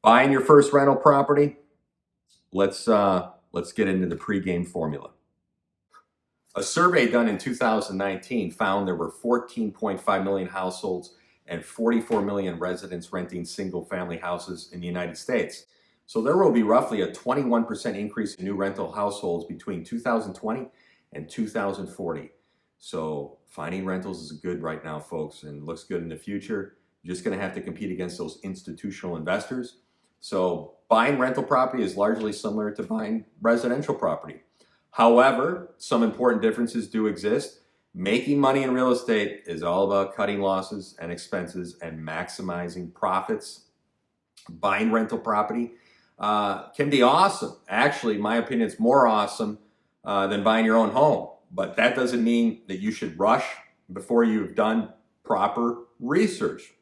Buying your first rental property, let's get into the pregame formula. A survey done in 2019 found there were 14.5 million households and 44 million residents renting single-family houses in the United States. So there will be roughly a 21% increase in new rental households between 2020 and 2040. So finding rentals is good right now, folks, and looks good in the future. You're just going to have to compete against those institutional investors. So buying rental property is largely similar to buying residential property. However, some important differences do exist. Making money in real estate is all about cutting losses and expenses and maximizing profits. Buying rental property can be awesome. Actually, in my opinion, it's more awesome than buying your own home. But that doesn't mean that you should rush before you've done proper research.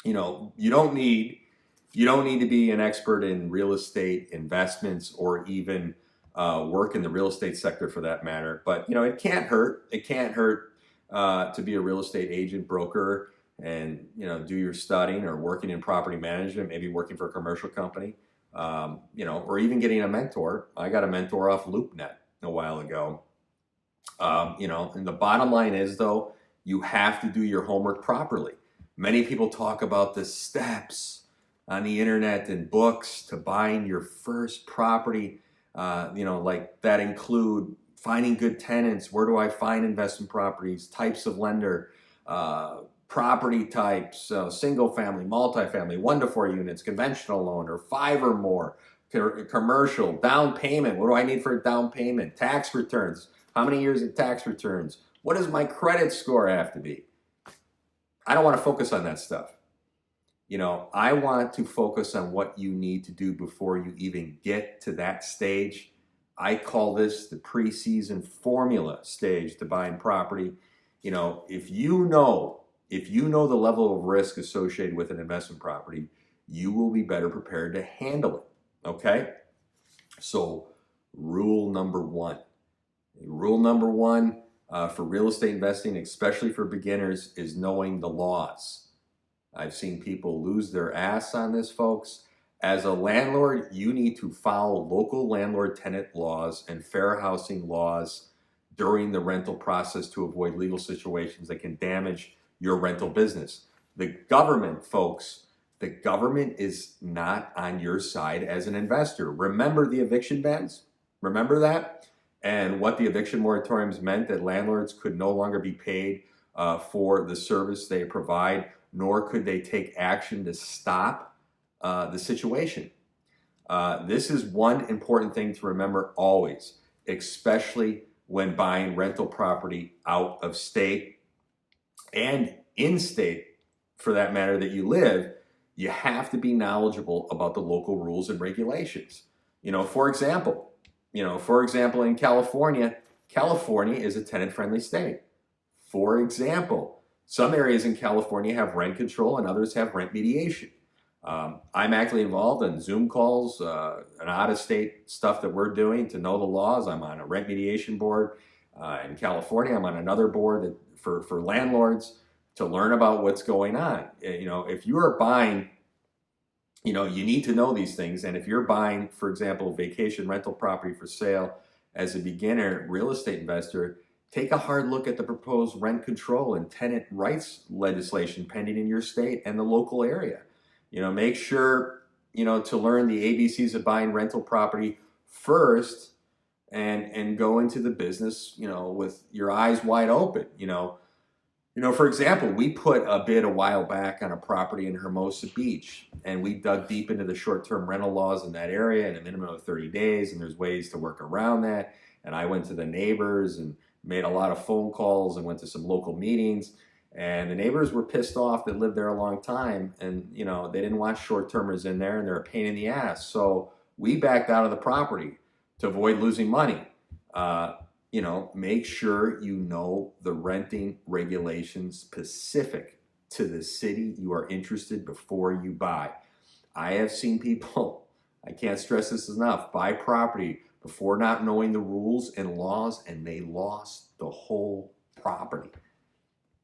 You don't need to be an expert in real estate investments or even work in the real estate sector for that matter. But it can't hurt. It can't hurt to be a real estate agent, broker, and do your studying or working in property management, maybe working for a commercial company, or even getting a mentor. I got a mentor off LoopNet a while ago. And the bottom line is, though, you have to do your homework properly. Many people talk about the steps on the internet and books to buying your first property. Like that include finding good tenants. Where do I find investment properties? Types of lender, property types, single family, multifamily, 1 to 4 units, conventional loan, or 5 or more, commercial, down payment. What do I need for a down payment? Tax returns. How many years of tax returns? What does my credit score have to be? I don't want to focus on that stuff. I want to focus on what you need to do before you even get to that stage. I call this the preseason formula stage to buying property. If you know the level of risk associated with an investment property, you will be better prepared to handle it. Okay? So rule number one for real estate investing, especially for beginners, is knowing the laws. I've seen people lose their ass on this, folks. As a landlord, you need to follow local landlord-tenant laws and fair housing laws during the rental process to avoid legal situations that can damage your rental business. The government, folks, the government is not on your side as an investor. Remember the eviction bans? Remember that? And what the eviction moratoriums meant, that landlords could no longer be paid for the service they provide, nor could they take action to stop the situation. This is one important thing to remember always, especially when buying rental property out of state and in state, for that matter, that you live. You have to be knowledgeable about the local rules and regulations. For example, in California is a tenant-friendly state. For example, some areas in California have rent control and others have rent mediation. I'm actually involved in Zoom calls and out-of-state stuff that we're doing to know the laws. I'm on a rent mediation board in California. I'm on another board for landlords to learn about what's going on. If you are buying, you need to know these things. And if you're buying, for example, vacation rental property for sale as a beginner real estate investor, take a hard look at the proposed rent control and tenant rights legislation pending in your state and the local area. Make sure, to learn the ABCs of buying rental property first and go into the business, with your eyes wide open. For example, we put a bid a while back on a property in Hermosa Beach, and we dug deep into the short-term rental laws in that area in a minimum of 30 days, and there's ways to work around that. And I went to the neighbors and made a lot of phone calls and went to some local meetings, and the neighbors were pissed off that lived there a long time, and they didn't want short-termers in there, and they're a pain in the ass. So we backed out of the property to avoid losing money. Make sure you know the renting regulations specific to the city you are interested before you buy. I have seen people, I can't stress this enough, buy property before not knowing the rules and laws, and they lost the whole property.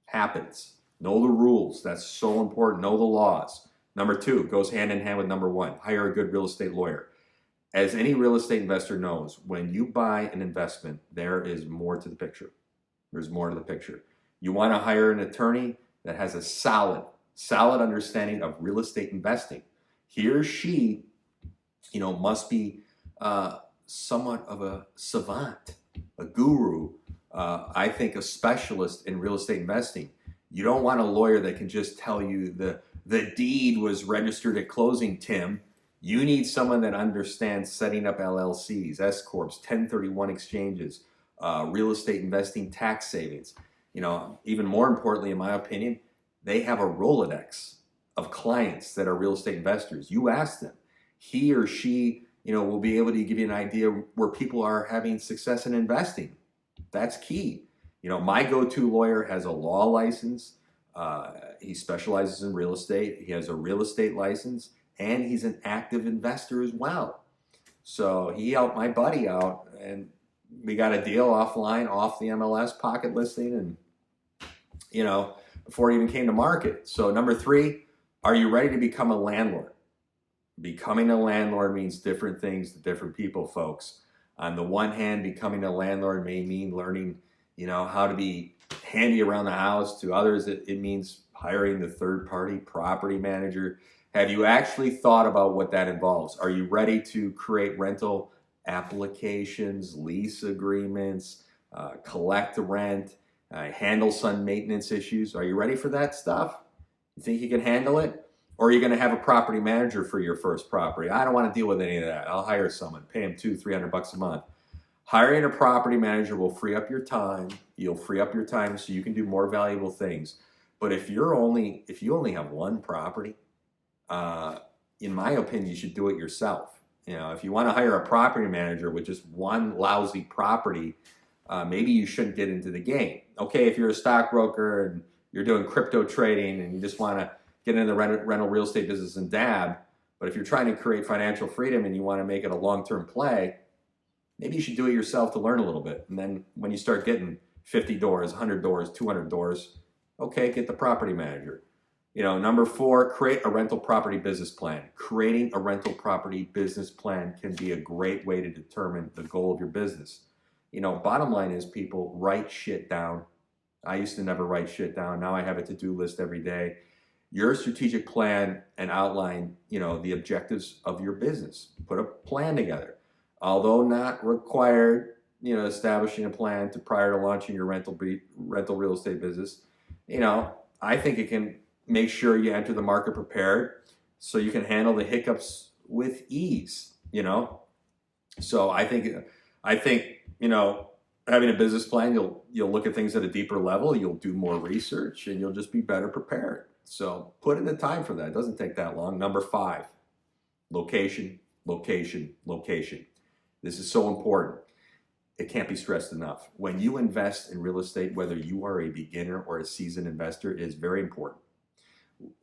Happens. Know the rules. That's so important. Know the laws. Number two goes hand in hand with number one, hire a good real estate lawyer. As any real estate investor knows, when you buy an investment, there is more to the picture. There's more to the picture. You want to hire an attorney that has a solid understanding of real estate investing. He or she, must be somewhat of a savant, a guru, I think a specialist in real estate investing. You don't want a lawyer that can just tell you the deed was registered at closing, Tim. You need someone that understands setting up LLCs, S Corps, 1031 exchanges, real estate investing tax savings. Even more importantly, in my opinion, they have a Rolodex of clients that are real estate investors. You ask them, he or she, will be able to give you an idea where people are having success in investing. That's key. My go-to lawyer has a law license. He specializes in real estate. He has a real estate license, and he's an active investor as well. So he helped my buddy out, and we got a deal offline, off the MLS pocket listing, and before it even came to market. So number three, are you ready to become a landlord? Becoming a landlord means different things to different people, folks. On the one hand, becoming a landlord may mean learning, how to be handy around the house. To others, it means hiring the third-party property manager. Have you actually thought about what that involves? Are you ready to create rental applications, lease agreements, collect rent, handle some maintenance issues? Are you ready for that stuff? You think you can handle it? Or are you going to have a property manager for your first property? I don't want to deal with any of that. I'll hire someone, pay him $200-300 a month. Hiring a property manager will free up your time. You'll free up your time so you can do more valuable things. But if you only have one property, in my opinion, you should do it yourself. If you want to hire a property manager with just one lousy property, maybe you shouldn't get into the game. Okay, if you're a stockbroker and you're doing crypto trading and you just want to get into the rental real estate business and dab, but if you're trying to create financial freedom and you want to make it a long-term play, maybe you should do it yourself to learn a little bit. And then when you start getting 50 doors, 100 doors, 200 doors, okay, get the property manager. Number four, create a rental property business plan. Creating a rental property business plan can be a great way to determine the goal of your business. Bottom line is, people, write shit down. I used to never write shit down. Now I have a to-do list every day. Your strategic plan and outline, the objectives of your business. Put a plan together. Although not required, establishing a plan prior to launching your rental real estate business, I think it can make sure you enter the market prepared so you can handle the hiccups with ease, So I think, having a business plan, you'll look at things at a deeper level, you'll do more research, and you'll just be better prepared. So put in the time for that. It doesn't take that long. Number five, location, location, location. This is so important. It can't be stressed enough. When you invest in real estate, whether you are a beginner or a seasoned investor, it is very important.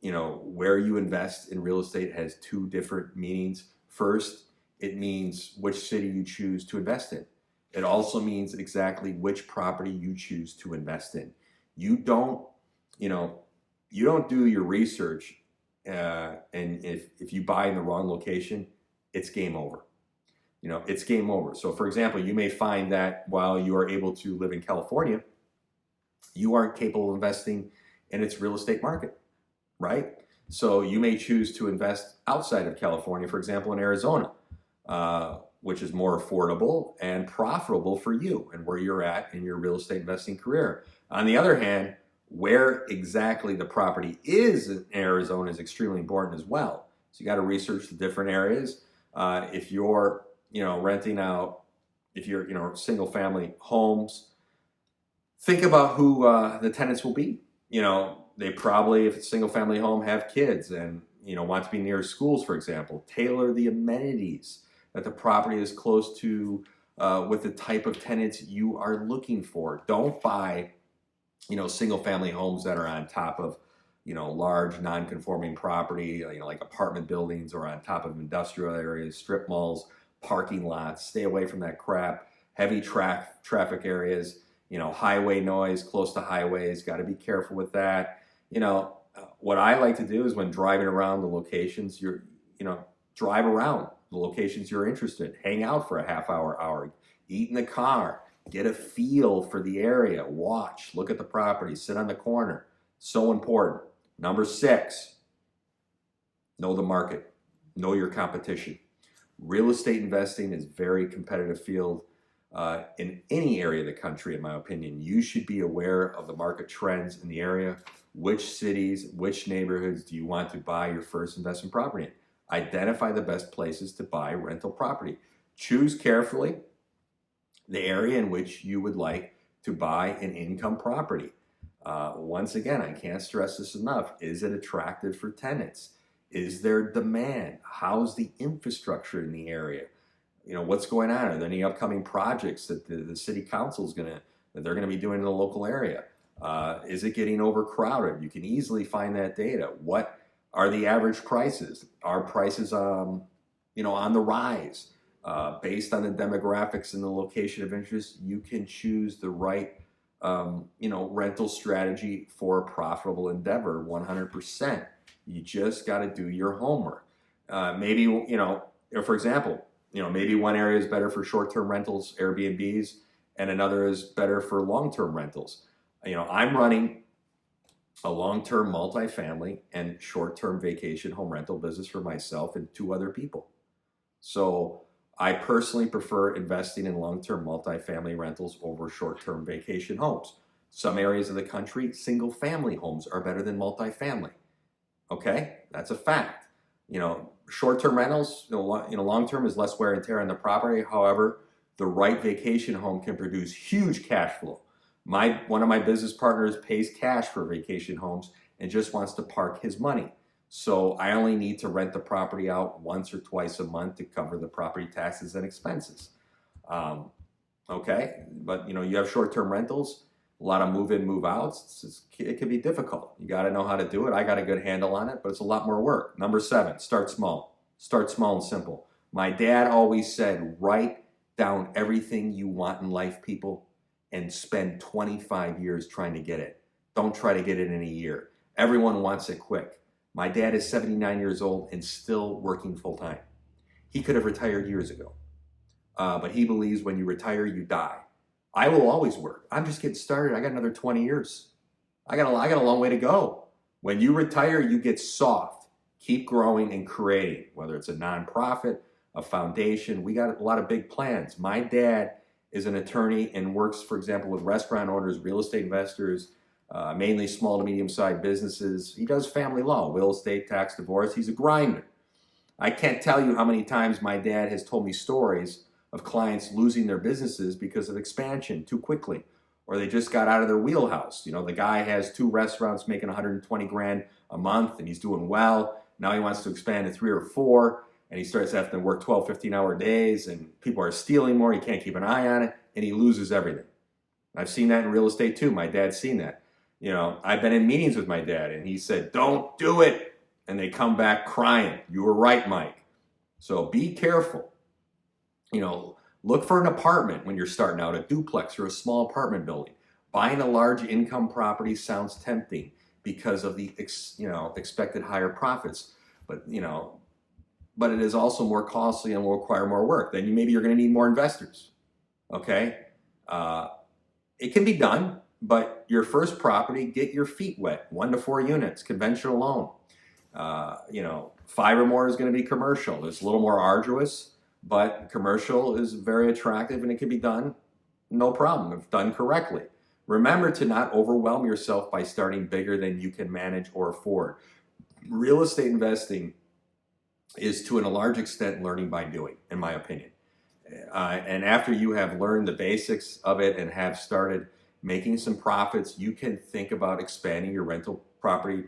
Where you invest in real estate has two different meanings. First, it means which city you choose to invest in. It also means exactly which property you choose to invest in. You don't do your research, and if you buy in the wrong location, it's game over. It's game over. So for example, you may find that while you are able to live in California, you aren't capable of investing in its real estate market, right? So you may choose to invest outside of California, for example, in Arizona, which is more affordable and profitable for you and where you're at in your real estate investing career. On the other hand, where exactly the property is in Arizona is extremely important as well. So you got to research the different areas. If you're, renting out, if you're single family homes, think about who the tenants will be. They probably, if it's a single family home, have kids and, want to be near schools, for example. Tailor the amenities that the property is close to with the type of tenants you are looking for. Don't buy single family homes that are on top of, large non-conforming property, like apartment buildings, or on top of industrial areas, strip malls, parking lots. Stay away from that crap. Heavy traffic areas, highway noise, close to highways. Got to be careful with that. What I like to do is when driving around the locations, drive around the locations you're interested in, hang out for a half hour, eat in the car, get a feel for the area, watch, look at the property, sit on the corner. So important. Number 6, know the market, know your competition. Real estate investing is a very competitive field in any area of the country, in my opinion. You should be aware of the market trends in the area. Which cities, which neighborhoods do you want to buy your first investment property in? Identify the best places to buy rental property. Choose carefully the area in which you would like to buy an income property. Once again, I can't stress this enough. Is it attractive for tenants? Is there demand? How's the infrastructure in the area? What's going on? Are there any upcoming projects that the city council is that they're going to be doing in the local area? Is it getting overcrowded? You can easily find that data. What are the average prices? Are prices, on the rise? Based on the demographics and the location of interest, you can choose the right, rental strategy for a profitable endeavor 100%. You just got to do your homework. Maybe, for example, maybe one area is better for short-term rentals, Airbnbs, and another is better for long-term rentals. I'm running a long-term multifamily and short-term vacation home rental business for myself and 2 other people. So I personally prefer investing in long-term multifamily rentals over short-term vacation homes. Some areas of the country, single-family homes are better than multifamily. Okay, that's a fact. Short-term rentals, long-term is less wear and tear on the property. However, the right vacation home can produce huge cash flow. One of my business partners pays cash for vacation homes and just wants to park his money. So I only need to rent the property out once or twice a month to cover the property taxes and expenses. Okay, but you have short-term rentals, a lot of move-in, move-outs. It can be difficult. You got to know how to do it. I got a good handle on it, but it's a lot more work. Number 7, start small. Start small and simple. My dad always said, write down everything you want in life, people, and spend 25 years trying to get it. Don't try to get it in a year. Everyone wants it quick. My dad is 79 years old and still working full-time. He could have retired years ago. But he believes when you retire, you die. I will always work. I'm just getting started. I got another 20 years. I got a long way to go. When you retire, you get soft. Keep growing and creating, whether it's a nonprofit, a foundation. We got a lot of big plans. My dad is an attorney and works, for example, with restaurant owners, real estate investors, mainly small to medium-sized businesses. He does family law, real estate, tax, divorce. He's a grinder. I can't tell you how many times my dad has told me stories of clients losing their businesses because of expansion too quickly, or they just got out of their wheelhouse. The guy has 2 restaurants making 120 grand a month and he's doing well. Now he wants to expand to 3 or 4 and he starts having to work 12, 15-hour days and people are stealing more. He can't keep an eye on it and he loses everything. I've seen that in real estate too. My dad's seen that. I've been in meetings with my dad and he said, don't do it. And they come back crying. You were right, Mike. So be careful. Look for an apartment when you're starting out, a duplex or a small apartment building. Buying a large income property sounds tempting because of the expected higher profits, but it is also more costly and will require more work. Then maybe you're going to need more investors. Okay, it can be done, but your first property, get your feet wet. 1 to 4 units, conventional loan. 5 or more is going to be commercial. It's a little more arduous. But commercial is very attractive and it can be done no problem if done correctly. Remember to not overwhelm yourself by starting bigger than you can manage or afford. Real estate investing is to a large extent learning by doing, in my opinion. And after you have learned the basics of it and have started making some profits, you can think about expanding your rental property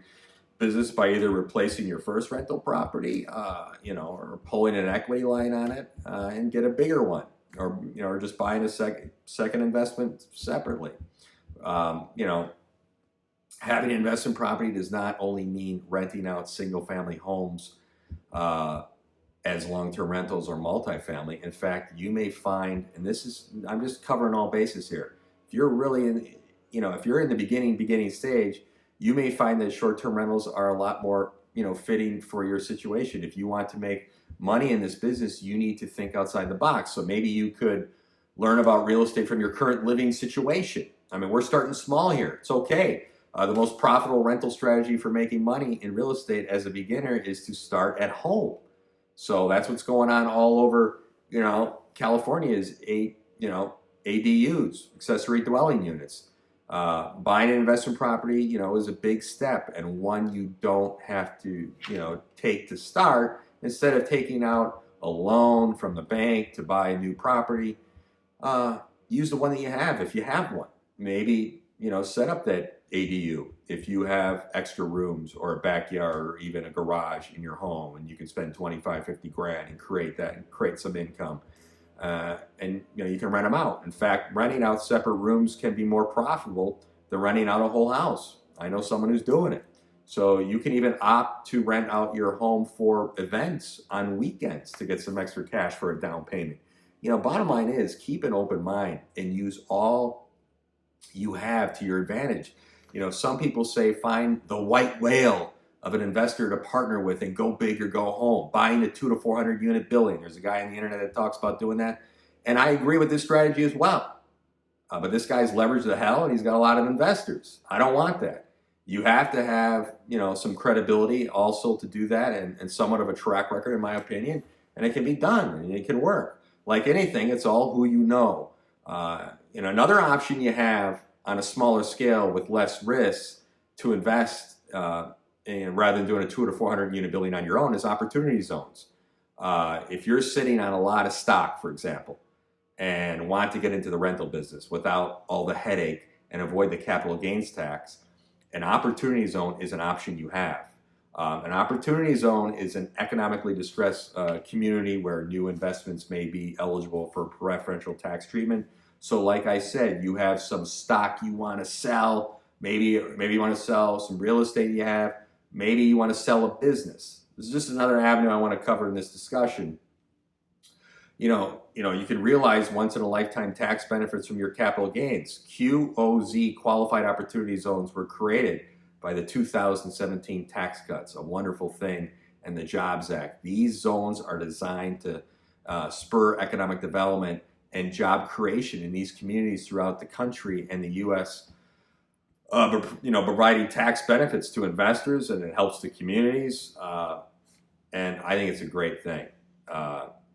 business by either replacing your first rental property, or pulling an equity line on it and get a bigger one, or just buying a second investment separately. Having an investment property does not only mean renting out single-family homes as long-term rentals or multifamily. In fact, you may find, and I'm just covering all bases here. If you're really if you're in the beginning stage, you may find that short-term rentals are a lot more, fitting for your situation. If you want to make money in this business, you need to think outside the box. So maybe you could learn about real estate from your current living situation. I mean, we're starting small here. It's okay. The most profitable rental strategy for making money in real estate as a beginner is to start at home. So that's what's going on all over, California is ADUs, accessory dwelling units. Buying an investment property, is a big step, and one you don't have to, take to start. Instead of taking out a loan from the bank to buy a new property, use the one that you have if you have one. Maybe, set up that ADU if you have extra rooms or a backyard or even a garage in your home, and you can spend 25, 50 grand and create some income. And you can rent them out. In fact, renting out separate rooms can be more profitable than renting out a whole house. I know someone who's doing it. So you can even opt to rent out your home for events on weekends to get some extra cash for a down payment. Bottom line is keep an open mind and use all you have to your advantage. Some people say find the white whale of an investor to partner with and go big or go home. Buying a 200 to 400 unit building. There's a guy on the internet that talks about doing that. And I agree with this strategy as well. But this guy's leveraged the hell and he's got a lot of investors. I don't want that. You have to have, some credibility also to do that and somewhat of a track record, in my opinion. And it can be done and it can work. Like anything, it's all who you know. Another option you have on a smaller scale with less risk to invest and rather than doing a 200 to 400 unit building on your own is opportunity zones. If you're sitting on a lot of stock, for example, and want to get into the rental business without all the headache and avoid the capital gains tax, an opportunity zone is an option you have. An opportunity zone is an economically distressed community where new investments may be eligible for preferential tax treatment. So like I said, you have some stock you want to sell. Maybe you want to sell some real estate you have. Maybe you want to sell a business. This is just another avenue I want to cover in this discussion. You can realize once in a lifetime tax benefits from your capital gains. QOZ, qualified opportunity zones, were created by the 2017 tax cuts, a wonderful thing, and the Jobs Act. These zones are designed to spur economic development and job creation in these communities throughout the country and the U.S. Providing tax benefits to investors, and it helps the communities. And I think it's a great thing.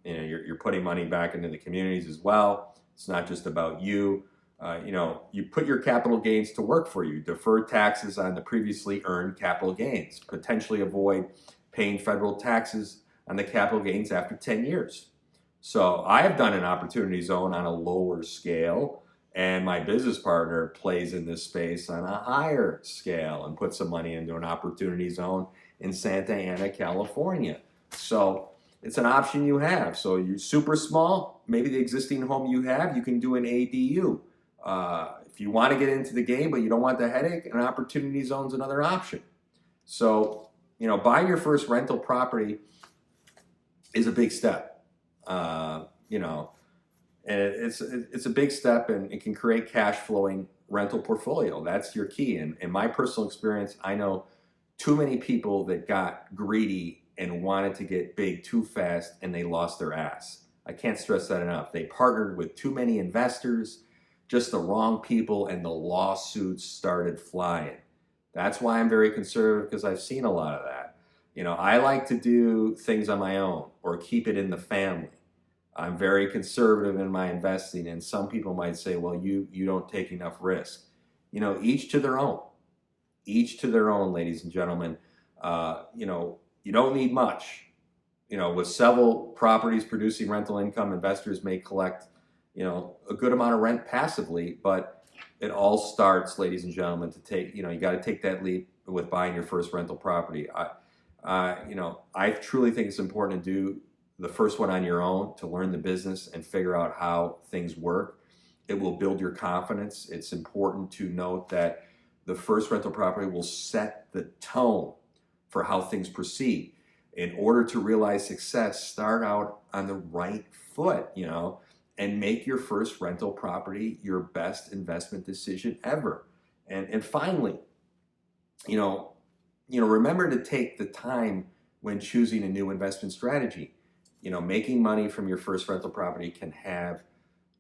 You're putting money back into the communities as well. It's not just about you. You put your capital gains to work for you. Defer taxes on the previously earned capital gains. Potentially avoid paying federal taxes on the capital gains after 10 years. So I have done an opportunity zone on a lower scale, and my business partner plays in this space on a higher scale and put some money into an opportunity zone in Santa Ana, California. So it's an option you have. So you're super small, maybe the existing home you have, you can do an ADU. If you want to get into the game but you don't want the headache, an opportunity zone is another option. So, buying your first rental property is a big step. And it's a big step, and it can create cash flowing rental portfolio. That's your key. And in my personal experience, I know too many people that got greedy and wanted to get big too fast, and they lost their ass. I can't stress that enough. They partnered with too many investors, just the wrong people, and the lawsuits started flying. That's why I'm very conservative, because I've seen a lot of that. I like to do things on my own or keep it in the family. I'm very conservative in my investing, and some people might say, well, you don't take enough risk. Each to their own. Each to their own, ladies and gentlemen. You don't need much. With several properties producing rental income, investors may collect, a good amount of rent passively, but it all starts, ladies and gentlemen, to take, you got to take that leap with buying your first rental property. I truly think it's important to do the first one on your own, to learn the business and figure out how things work. It will build your confidence. It's important to note that the first rental property will set the tone for how things proceed. In order to realize success, start out on the right foot, and make your first rental property your best investment decision ever. And finally, you know, remember to take the time when choosing a new investment strategy. Making money from your first rental property can have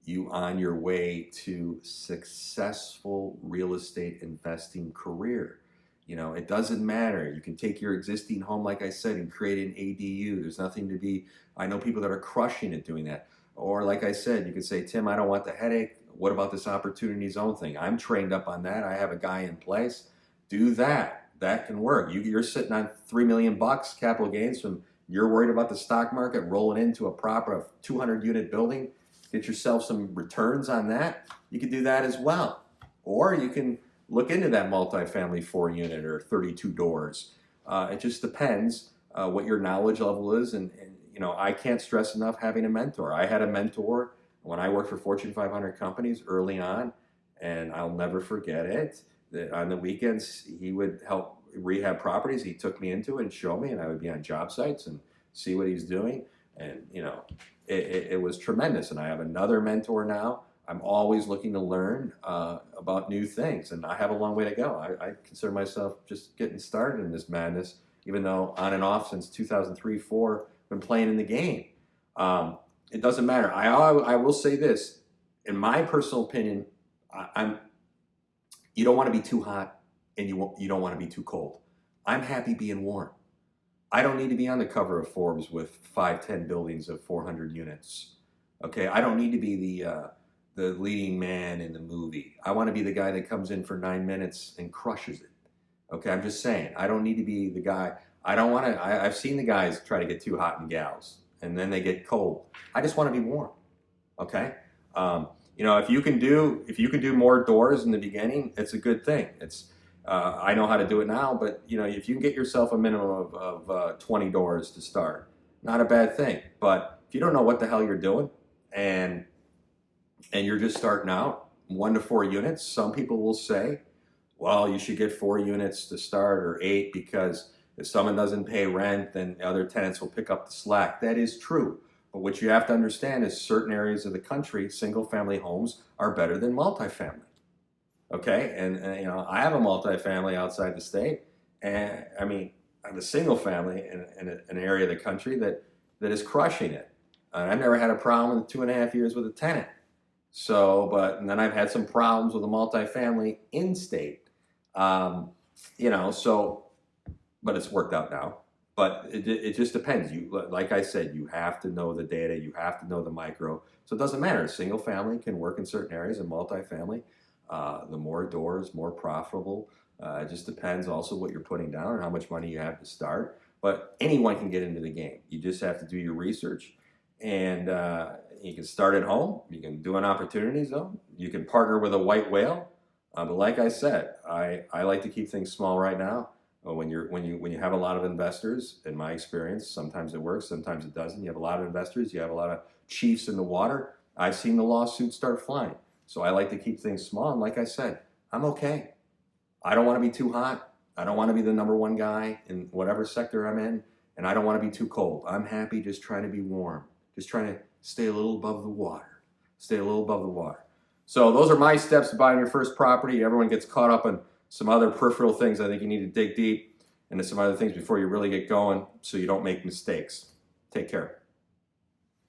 you on your way to successful real estate investing career. It doesn't matter. You can take your existing home, like I said, and create an ADU. There's nothing to be, I know people that are crushing it doing that. Or like I said, you could say, Tim, I don't want the headache. What about this opportunity zone thing? I'm trained up on that. I have a guy in place. Do that. That can work. You're sitting on $3 million capital gains from, you're worried about the stock market rolling into a proper 200 unit building. Get yourself some returns on that. You can do that as well. Or you can look into that multifamily 4-unit or 32 doors. It just depends what your knowledge level is. And I can't stress enough having a mentor. I had a mentor when I worked for Fortune 500 companies early on, and I'll never forget it. That on the weekends, he would help rehab properties. He took me into it and showed me, and I would be on job sites and see what he's doing. And, it was tremendous. And I have another mentor now. I'm always looking to learn about new things, and I have a long way to go. I consider myself just getting started in this madness, even though on and off since 2003, 4, been playing in the game. It doesn't matter. I will say this, in my personal opinion, you don't want to be too hot, and you don't want to be too cold. I'm happy being warm. I don't need to be on the cover of Forbes with 5-10 buildings of 400 units. Okay, I don't need to be the leading man in the movie. I want to be the guy that comes in for 9 minutes and crushes it. Okay, I'm just saying, I don't need to be the guy. I don't want to, I've seen the guys try to get too hot and gals, and then they get cold. I just want to be warm. Okay, if you can do more doors in the beginning, it's a good thing. I know how to do it now, but if you can get yourself a minimum of 20 doors to start, not a bad thing. But if you don't know what the hell you're doing, and you're just starting out, 1 to 4 units, some people will say, well, you should get 4 units to start or 8, because if someone doesn't pay rent, then other tenants will pick up the slack. That is true. But what you have to understand is certain areas of the country, single-family homes are better than multifamily. Okay, and I have a multifamily outside the state, and I have a single family in an area of the country that is crushing it. I've never had a problem in 2.5 years with a tenant. And then I've had some problems with a multifamily in state. But it's worked out now. But it just depends. Like I said, you have to know the data. You have to know the micro. So it doesn't matter. Single family can work in certain areas, and multifamily. The more doors, more profitable. It just depends also what you're putting down and how much money you have to start. But anyone can get into the game. You just have to do your research, and you can start at home. You can do an opportunity zone. You can partner with a white whale. But like I said, I like to keep things small right now. When you have a lot of investors, in my experience, sometimes it works, sometimes it doesn't. You have a lot of investors. You have a lot of chiefs in the water. I've seen the lawsuits start flying. So I like to keep things small, and like I said, I'm okay. I don't want to be too hot. I don't want to be the #1 guy in whatever sector I'm in, and I don't want to be too cold. I'm happy just trying to be warm, just trying to stay a little above the water, So those are my steps to buying your first property. Everyone gets caught up in some other peripheral things. I think you need to dig deep into some other things before you really get going, so you don't make mistakes. Take care.